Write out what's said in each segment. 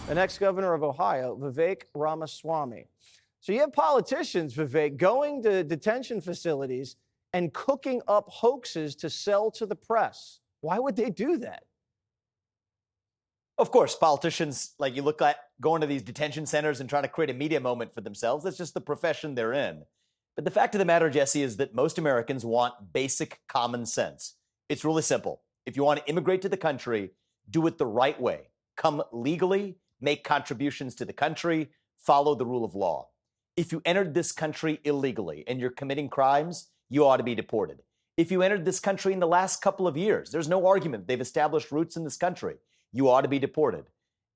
The next governor of Ohio, Vivek Ramaswamy. So you have politicians, Vivek, going to detention facilities and cooking up hoaxes to sell to the press. Why would they do that? Of course, politicians, like you look at going to these detention centers and trying to create a media moment for themselves. That's just the profession they're in. But the fact of the matter, Jesse, is that most Americans want basic common sense. It's really simple. If you want to immigrate to the country, do it the right way. Come legally, make contributions to the country, follow the rule of law. If you entered this country illegally and you're committing crimes, you ought to be deported. If you entered this country in the last couple of years, there's no argument they've established roots in this country, you ought to be deported.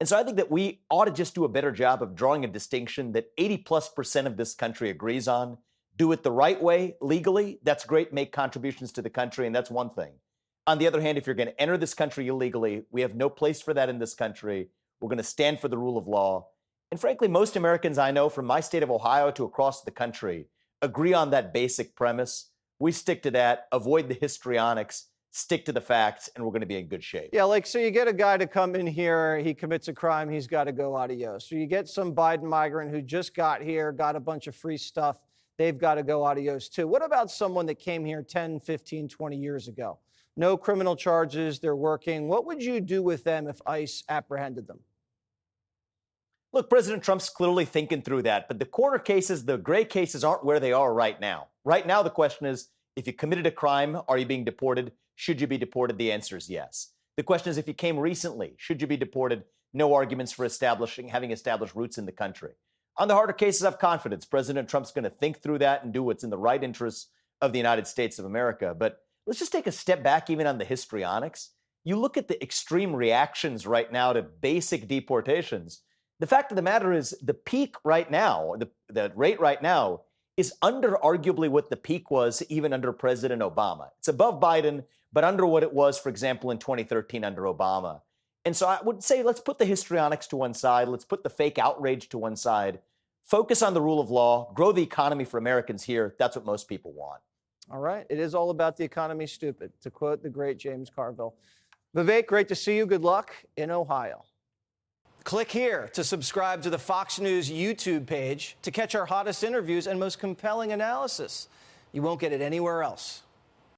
And so I think that we ought to just do a better job of drawing a distinction that 80+% of this country agrees on. Do it the right way, legally, that's great, make contributions to the country, and that's one thing. On the other hand, if you're going to enter this country illegally, we have no place for that in this country. We're going to stand for the rule of law. And frankly, most Americans I know from my state of Ohio to across the country agree on that basic premise. We stick to that, avoid the histrionics, stick to the facts, and we're going to be in good shape. Yeah, like, so you get a guy to come in here, he commits a crime, he's got to go adios. So you get some Biden migrant who just got here, got a bunch of free stuff, they've got to go adios too. What about someone that came here 10, 15, 20 years ago? No criminal charges, they're working. What would you do with them if ICE apprehended them? Look, President Trump's clearly thinking through that, but the corner cases, the gray cases aren't where they are right now. Right now, the question is, if you committed a crime, are you being deported? Should you be deported? The answer is yes. The question is, if you came recently, should you be deported? No arguments for having established roots in the country. On the harder cases, I have confidence President Trump's going to think through that and do what's in the right interests of the United States of America. But let's just take a step back even on the histrionics. You look at the extreme reactions right now to basic deportations. The fact of the matter is the peak right now, the rate right now is under arguably what the peak was even under President Obama. It's above Biden, but under what it was, for example, in 2013 under Obama. And so I would say let's put the histrionics to one side. Let's put the fake outrage to one side. Focus on the rule of law. Grow the economy for Americans here. That's what most people want. All right. It is all about the economy, stupid, to quote the great James Carville. Vivek, great to see you. Good luck in Ohio. Click here to subscribe to the Fox News YouTube page to catch our hottest interviews and most compelling analysis. You won't get it anywhere else.